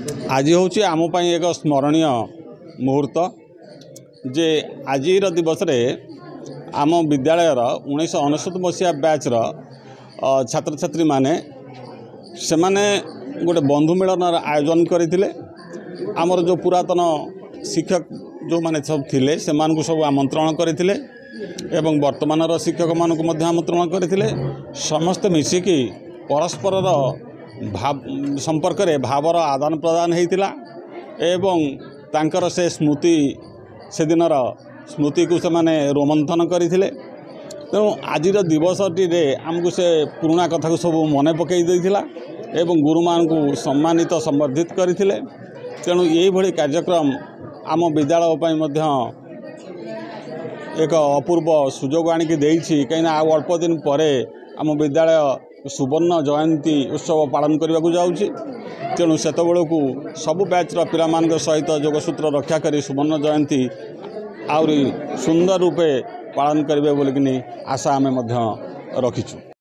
आज हूँ आम एक स्मरणीय मुहूर्त जे आज दिवस रे आम विद्यालय 1999 मसीहा बैच छात्र छात्री माने से माने गोटे बंधु मिलन आयोजन करते आमर जो पुरातन शिक्षक जो माने सब थिले से मानकु सब आमंत्रण करते एवं वर्तमान शिक्षक मानकु मध्य आमंत्रण करते समस्त मिसिकी परस्पर भाव संपर्क रे भावर आदान प्रदान होता एवं तांकर से स्मृति से दिनर स्मृति को से माने रोमंथन करते तेणु आज दिवसटी आमको से पुराणा कथा को सब मन पकई देइथिला एवं गुरुमान को सम्मानित संबर्धित करते तेणु यही कार्यक्रम आम विद्यालय पई मध्य एक अपूर्व सुजोग आनिक देइछि कहीं आ अल्प दिन पर आम विद्यालय सुवर्ण जयंती उत्सव पालन करने को जाऊँगी तेणु से सबु बैचर पिला सहित जोगसूत्र रक्षा कर सुवर्ण जयंती आउरी सुंदर रूपे पालन करेंगे बोलिकी आशा आम रखीचु।